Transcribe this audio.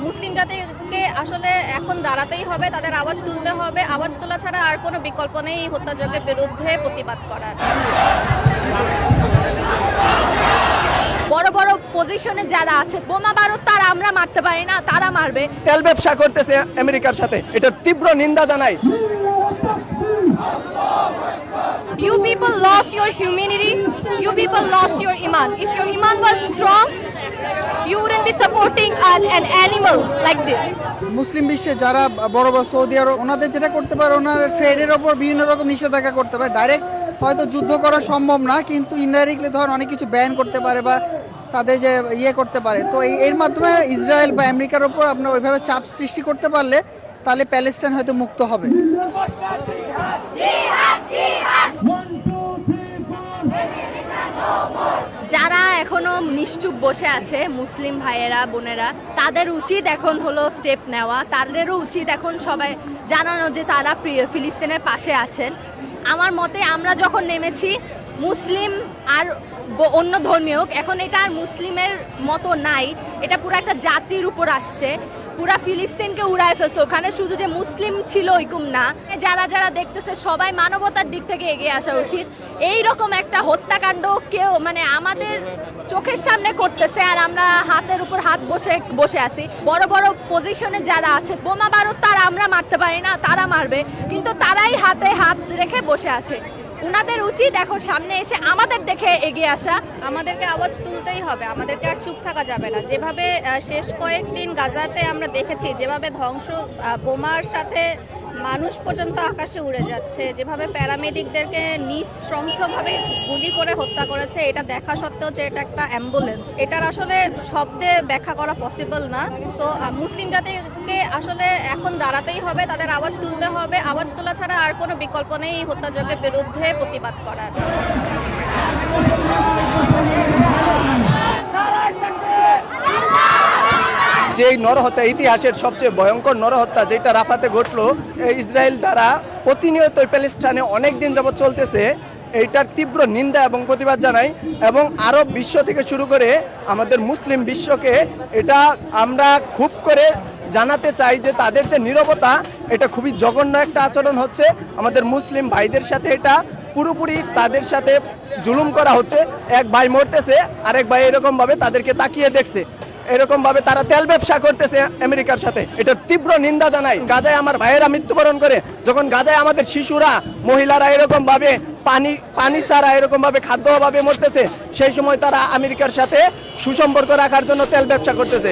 মুসলিম জাতিকে আসলে এখন দাঁড়াতেই হবে, তাদের আওয়াজ তুলতে হবে। আওয়াজ তোলা ছাড়া আর কোনো বিকল্প নেই হত্যাযজ্ঞের বিরুদ্ধে প্রতিবাদ করার। বড় বড় পজিশনে যারা আছে, বোমা বারুদ তার আমরা মারতে পারি না, তারা মারবে। তেল ব্যবসা করতেছে আমেরিকার সাথে, এটার তীব্র নিন্দা জানাই। You people lost your humanity. You people lost your iman. If your iman was strong, you wouldn't be supporting an animal like this. মুসলিম বিশ্বে যারা বড় বড় সৌদি আরব, ওনাদের যেটা করতে পারে, ওনার ট্রেডের ওপর বিভিন্ন রকম নিষেধাজ্ঞা করতে পারে। ডাইরেক্ট হয়তো যুদ্ধ করা সম্ভব না, কিন্তু ইনডাইরেক্টলি ধর অনেক কিছু ব্যান করতে পারে বা তাদের যে করতে পারে। তো এর মাধ্যমে ইসরায়েল বা আমেরিকার ওপর আপনার ওইভাবে চাপ সৃষ্টি করতে পারলে তাহলে প্যালেস্টাইন হয়তো মুক্ত হবে। যারা এখনো নিশ্চুপ বসে আছে, মুসলিম ভাইয়েরা বোনেরা, তাদের উচিত এখন হলো স্টেপ নেওয়া। তাদেরও উচিত এখন সবাই জানানো যে তারা ফিলিস্তিনের পাশে আছেন। আমার মতে আমরা যখন নেমেছি, মুসলিম আর অন্য ধর্মীয়, এখন এটা আর মুসলিমের মতো নাই, এটা পুরো একটা জাতির উপর আসছে। পুরা ফিলিস্তিনকে উড়ায় ফেলছে। ওখানে শুধু যে মুসলিম ছিল ওইরকম না, যারা যারা দেখতেছে সবাই মানবতার দিক থেকে এগিয়ে আসা উচিত। এই রকম একটা হত্যাকাণ্ড কেউ আমাদের চোখের সামনে করতেছে আর আমরা হাতের উপর হাত বসে আছি। বড় বড় পজিশনে যারা আছে, বোমা বারুদ তার আমরা মারতে পারি না, তারা মারবে, কিন্তু তারাই হাতে হাত রেখে বসে আছে। উনাদের উচিত এখন সামনে এসে আমাদের দেখে এগিয়ে আসা। আমাদেরকে আওয়াজ তুলতেই হবে, আমাদেরকে আর চুপ থাকা যাবে না। যেভাবে শেষ কয়েকদিন গাজাতে আমরা দেখেছি, যেভাবে ধ্বংস, বোমার সাথে মানুষ পর্যন্ত আকাশে উড়ে যাচ্ছে, যেভাবে প্যারামেডিকদেরকে নৃশংসভাবে গুলি করে হত্যা করেছে, এটা দেখা সত্ত্বেও যে এটা একটা অ্যাম্বুলেন্স, এটার আসলে শব্দে ব্যাখ্যা করা পসিবল না। সো মুসলিম জাতিকে আসলে এখন দাঁড়াতেই হবে, তাদের আওয়াজ তুলতে হবে। আওয়াজ তোলা ছাড়া আর কোনো বিকল্প নেই হত্যাযজ্ঞের বিরুদ্ধে প্রতিবাদ করার। যে নরহত্যা, ইতিহাসের সবচেয়ে ভয়ঙ্কর নরহত্যা যেটা রাফাতে ঘটলো, ইসরায়েল দ্বারা প্রতিনিয়ত প্যালেস্টাইনে অনেক দিন যাবৎ চলতেছে, এইটার তীব্র নিন্দা এবং প্রতিবাদ জানাই। এবং আরব বিশ্ব থেকে শুরু করে আমাদের মুসলিম বিশ্বকে এটা আমরা খুব করে জানাতে চাই যে তাদের যে নীরবতা, এটা খুবই জঘন্য একটা আচরণ হচ্ছে আমাদের মুসলিম ভাইদের সাথে। এটা পুরোপুরি তাদের সাথে জুলুম করা হচ্ছে। এক ভাই মরতেছে, আরেক ভাই এরকমভাবে তাদেরকে তাকিয়ে দেখছে। এরকম ভাবে তারা তেল ব্যবসা করতেছে আমেরিকার সাথে, এটার তীব্র নিন্দা জানাই। গাজায় আমার ভাইয়েরা মৃত্যুবরণ করে, যখন গাজায় আমাদের শিশুরা, মহিলারা এরকম ভাবে পানি ছাড়া এরকম ভাবে খাদ্য অভাবে মরতেছে, সেই সময় তারা আমেরিকার সাথে সুসম্পর্ক রাখার জন্য তেল ব্যবসা করতেছে।